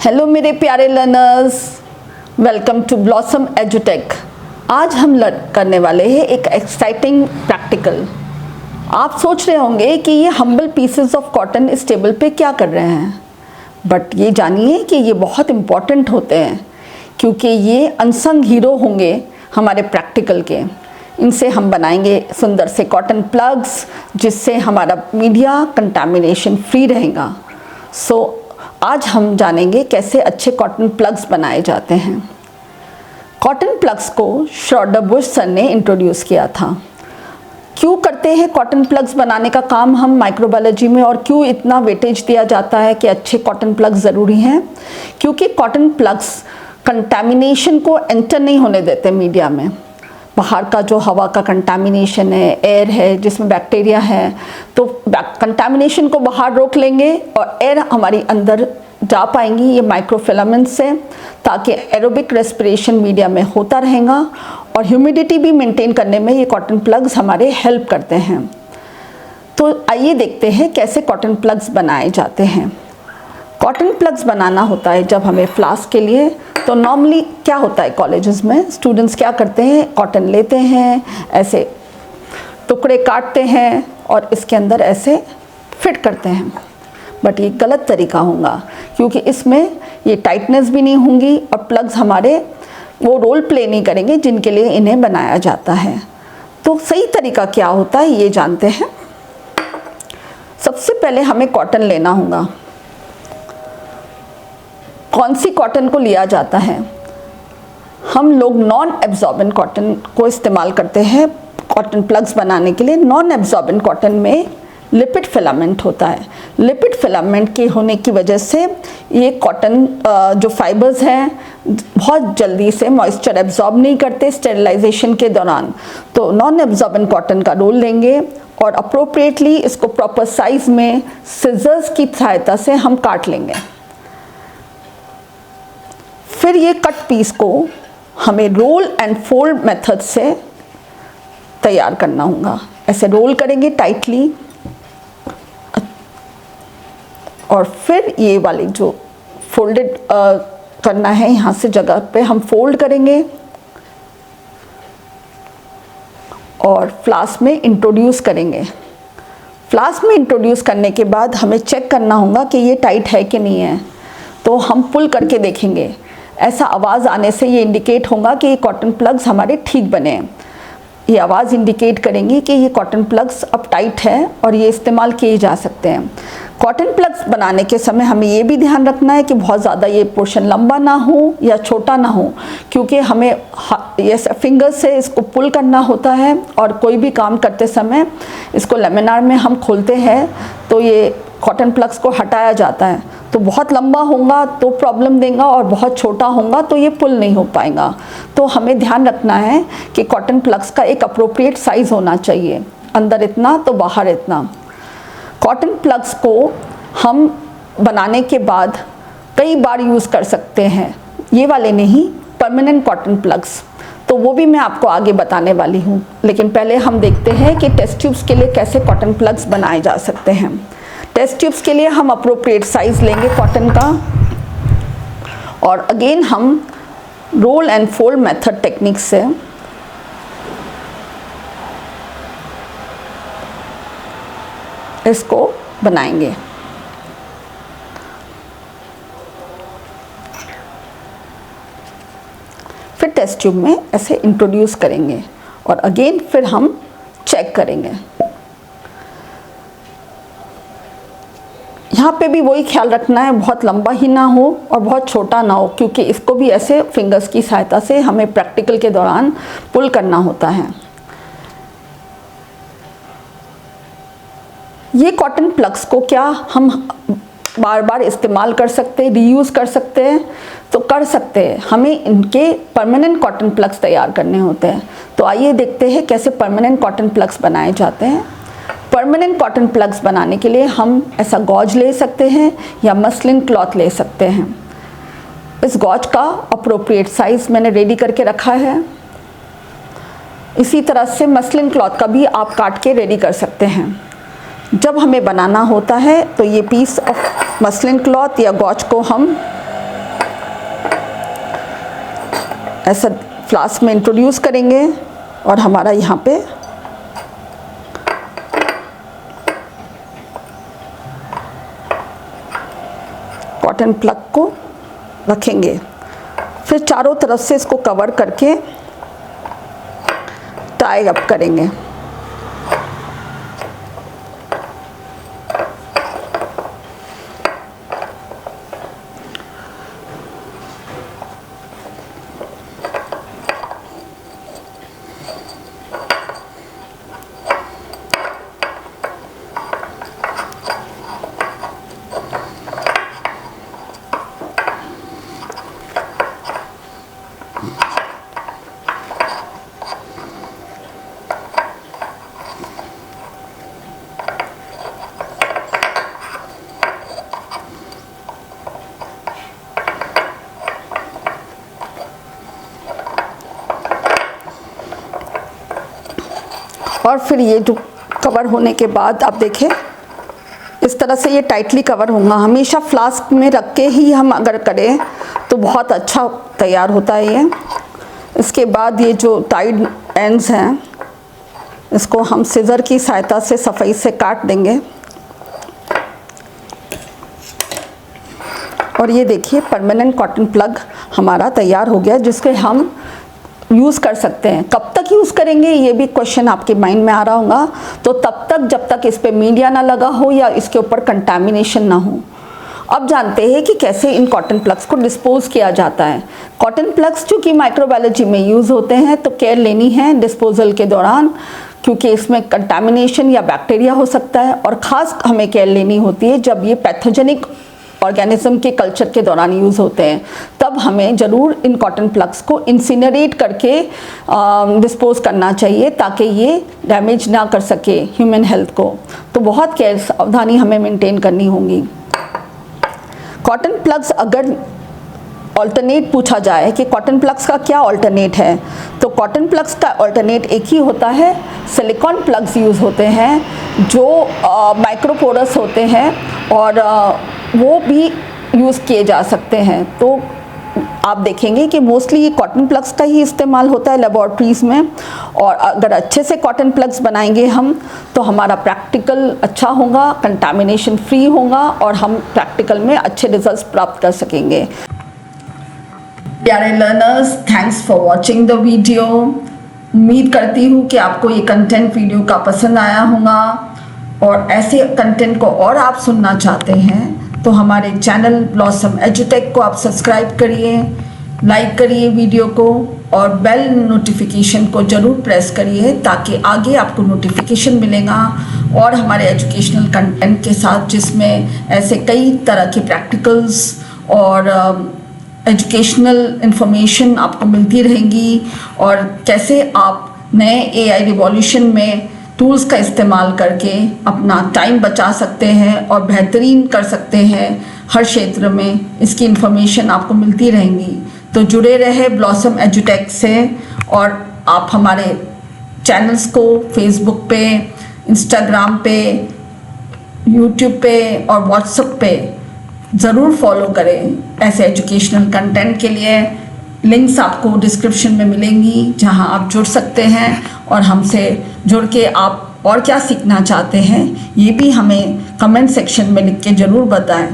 Hello मेरे प्यारे learners, welcome to blossom एजुटेक। आज हम करने वाले हैं एक एक्साइटिंग प्रैक्टिकल। आप सोच रहे होंगे कि ये हम्बल पीसेस ऑफ कॉटन इस टेबल पे क्या कर रहे हैं, बट ये जानिए कि ये बहुत इम्पॉर्टेंट होते हैं क्योंकि ये अनसंग हीरो होंगे हमारे प्रैक्टिकल के। इनसे हम बनाएंगे सुंदर से कॉटन प्लग्स जिससे हमारा मीडिया कंटामिनेशन फ्री रहेगा। सो आज हम जानेंगे कैसे अच्छे कॉटन प्लग्स बनाए जाते हैं। कॉटन प्लग्स को श्रोडरबुश सर ने इंट्रोड्यूस किया था। क्यों करते हैं कॉटन प्लग्स बनाने का काम हम माइक्रोबायोलॉजी में, और क्यों इतना वेटेज दिया जाता है कि अच्छे कॉटन प्लग्स ज़रूरी हैं? क्योंकि कॉटन प्लग्स कंटामिनेशन को एंटर नहीं होने देते मीडिया में। बाहर का जो हवा का कंटामिनेशन है, एयर है जिसमें बैक्टीरिया है, तो कंटामिनेशन को बाहर रोक लेंगे और एयर हमारी अंदर जा पाएंगी ये माइक्रोफिलामेंट से, ताकि एरोबिक रेस्पिरेशन मीडिया में होता रहेगा और ह्यूमिडिटी भी मेंटेन करने में ये कॉटन प्लग्स हमारे हेल्प करते हैं। तो आइए देखते हैं कैसे कॉटन प्लग्स बनाए जाते हैं। कॉटन प्लग्स बनाना होता है जब हमें फ्लास्क के लिए, तो नॉर्मली क्या होता है कॉलेजेस में स्टूडेंट्स क्या करते हैं, कॉटन लेते हैं, ऐसे टुकड़े काटते हैं और इसके अंदर ऐसे फिट करते हैं। बट ये गलत तरीका होगा क्योंकि इसमें ये टाइटनेस भी नहीं होंगी और प्लग्स हमारे वो रोल प्ले नहीं करेंगे जिनके लिए इन्हें बनाया जाता है। तो सही तरीका क्या होता है ये जानते हैं। सबसे पहले हमें कॉटन लेना होगा। कौन सी कॉटन को लिया जाता है? हम लोग नॉन एब्जॉर्बेंट कॉटन को इस्तेमाल करते हैं कॉटन प्लग्स बनाने के लिए। नॉन एब्जॉर्बेंट कॉटन में लिपिड फिलामेंट होता है। लिपिड फिलामेंट के होने की वजह से ये कॉटन जो फाइबर्स हैं बहुत जल्दी से मॉइस्चर एब्जॉर्ब नहीं करते स्टेरिलाइजेशन के दौरान। तो नॉन एब्जॉर्बेंट कॉटन का रोल लेंगे और अप्रोप्रिएटली इसको प्रॉपर साइज में सिजर्स की सहायता से हम काट लेंगे। फिर ये कट पीस को हमें रोल एंड फोल्ड मेथड से तैयार करना होगा। ऐसे रोल करेंगे टाइटली और फिर ये वाली जो फोल्डेड करना है यहाँ से जगह पे हम फोल्ड करेंगे और फ्लास्क में इंट्रोड्यूस करेंगे। फ्लास्क में इंट्रोड्यूस करने के बाद हमें चेक करना होगा कि ये टाइट है कि नहीं है। तो हम पुल करके देखेंगे, ऐसा आवाज़ आने से ये इंडिकेट होगा कि ये कॉटन प्लग्स हमारे ठीक बने हैं। ये आवाज़ इंडिकेट करेंगी कि ये कॉटन प्लग्स अब टाइट है और ये इस्तेमाल किए जा सकते हैं। कॉटन प्लग्स बनाने के समय हमें ये भी ध्यान रखना है कि बहुत ज़्यादा ये पोर्शन लंबा ना हो या छोटा ना हो, क्योंकि हमें ये फिंगर से इसको पुल करना होता है और कोई भी काम करते समय इसको लेमिनार में हम खोलते हैं तो ये कॉटन प्लग्स को हटाया जाता है। तो बहुत लंबा होगा तो प्रॉब्लम देगा और बहुत छोटा होगा तो ये पुल नहीं हो पाएगा। तो हमें ध्यान रखना है कि कॉटन प्लग्स का एक अप्रोप्रिएट साइज होना चाहिए, अंदर इतना तो बाहर इतना। कॉटन प्लग्स को हम बनाने के बाद कई बार यूज़ कर सकते हैं, ये वाले नहीं, परमानेंट कॉटन प्लग्स, तो वो भी मैं आपको आगे बताने वाली हूँ। लेकिन पहले हम देखते हैं कि टेस्ट ट्यूब्स के लिए कैसे कॉटन प्लग्स बनाए जा सकते हैं। टेस्ट ट्यूब्स के लिए हम अप्रोप्रिएट साइज लेंगे कॉटन का और अगेन हम roll and fold method technique से इसको बनाएंगे। फिर टेस्ट ट्यूब में ऐसे इंट्रोड्यूस करेंगे और अगेन फिर हम चेक करेंगे। यहाँ पे भी वही ख्याल रखना है, बहुत लंबा ही ना हो और बहुत छोटा ना हो, क्योंकि इसको भी ऐसे फिंगर्स की सहायता से हमें प्रैक्टिकल के दौरान पुल करना होता है। ये कॉटन प्लग्स को क्या हम बार बार इस्तेमाल कर सकते हैं, रीयूज़ कर सकते हैं? तो कर सकते हैं। हमें इनके परमानेंट कॉटन प्लग्स तैयार करने होते हैं। तो आइए देखते हैं कैसे परमानेंट कॉटन प्लग्स बनाए जाते हैं। परमानेंट कॉटन प्लग्स बनाने के लिए हम ऐसा गॉज ले सकते हैं या मसलिन क्लॉथ ले सकते हैं। इस गॉज का अप्रोप्रिएट साइज मैंने रेडी करके रखा है। इसी तरह से मसलिन क्लॉथ का भी आप काट के रेडी कर सकते हैं। जब हमें बनाना होता है तो ये पीस ऑफ मसलिन क्लॉथ या गॉज को हम ऐसा फ्लास्क में इंट्रोड्यूस करेंगे और हमारा यहाँ पे कॉटन प्लग को रखेंगे। फिर चारों तरफ से इसको कवर करके टाई अप करेंगे। और फिर ये जो कवर होने के बाद आप देखें इस तरह से ये टाइटली कवर होगा। हमेशा फ्लास्क में रख के ही हम अगर करें तो बहुत अच्छा तैयार होता है ये। इसके बाद ये जो टाइड एंड्स हैं इसको हम सिज़र की सहायता से सफाई से काट देंगे। और ये देखिए परमानेंट कॉटन प्लग हमारा तैयार हो गया, जिसके हम यूज़ कर सकते हैं। कब तक यूज़ करेंगे ये भी क्वेश्चन आपके माइंड में आ रहा होगा। तो तब तक जब तक इस पे मीडिया ना लगा हो या इसके ऊपर कंटामिनेशन ना हो। अब जानते हैं कि कैसे इन कॉटन प्लग्स को डिस्पोज किया जाता है। कॉटन प्लग्स चूँकि माइक्रोबायोलॉजी में यूज़ होते हैं तो केयर लेनी है डिस्पोजल के दौरान, क्योंकि इसमें कंटामिनेशन या बैक्टीरिया हो सकता है। और ख़ास हमें केयर लेनी होती है जब ये पैथोजेनिक ऑर्गेनिज्म के कल्चर के दौरान यूज़ होते हैं, तब हमें ज़रूर इन कॉटन प्लग्स को इंसिनरेट करके डिस्पोज करना चाहिए ताकि ये डैमेज ना कर सके ह्यूमन हेल्थ को। तो बहुत केयर सावधानी हमें मेंटेन करनी होगी। कॉटन प्लग्स अगर ऑल्टरनेट पूछा जाए कि कॉटन प्लग्स का क्या ऑल्टरनेट है, तो कॉटन प्लग्स का ऑल्टरनेट एक ही होता है। सिलिकॉन प्लग्स यूज़ होते हैं जो माइक्रोपोरस होते हैं और वो भी यूज़ किए जा सकते हैं। तो आप देखेंगे कि मोस्टली ये कॉटन प्लग्स का ही इस्तेमाल होता है लेबॉर्ट्रीज़ में। और अगर अच्छे से कॉटन प्लग्स बनाएंगे हम तो हमारा प्रैक्टिकल अच्छा होगा, कंटामिनेशन फ्री होगा और हम प्रैक्टिकल में अच्छे रिजल्ट्स प्राप्त कर सकेंगे। प्यारे learners, thanks for watching the video. उम्मीद करती हूँ कि आपको ये कंटेंट वीडियो का पसंद आया होगा और ऐसे कंटेंट को और आप सुनना चाहते हैं तो हमारे चैनल ब्लॉसम एजुटेक को आप सब्सक्राइब करिए, लाइक करिए वीडियो को और बेल नोटिफिकेशन को ज़रूर प्रेस करिए ताकि आगे आपको नोटिफिकेशन मिलेगा और हमारे एजुकेशनल कंटेंट के साथ, जिसमें ऐसे कई तरह के प्रैक्टिकल्स और एजुकेशनल इन्फॉर्मेशन आपको मिलती रहेंगी और कैसे आप नए AI रिवॉल्यूशन में टूल्स का इस्तेमाल करके अपना टाइम बचा सकते हैं और बेहतरीन कर सकते हैं हर क्षेत्र में। इसकी इन्फॉर्मेशन आपको मिलती रहेंगी। तो जुड़े रहे ब्लॉसम एजुटेक से और आप हमारे चैनल्स को फेसबुक पे, इंस्टाग्राम पे, यूट्यूब पे और व्हाट्सएप पे ज़रूर फॉलो करें। ऐसे एजुकेशनल कंटेंट के लिए लिंक्स आपको डिस्क्रिप्शन में मिलेंगी जहां आप जुड़ सकते हैं और हमसे जुड़ के आप और क्या सीखना चाहते हैं ये भी हमें कमेंट सेक्शन में लिख के ज़रूर बताएं।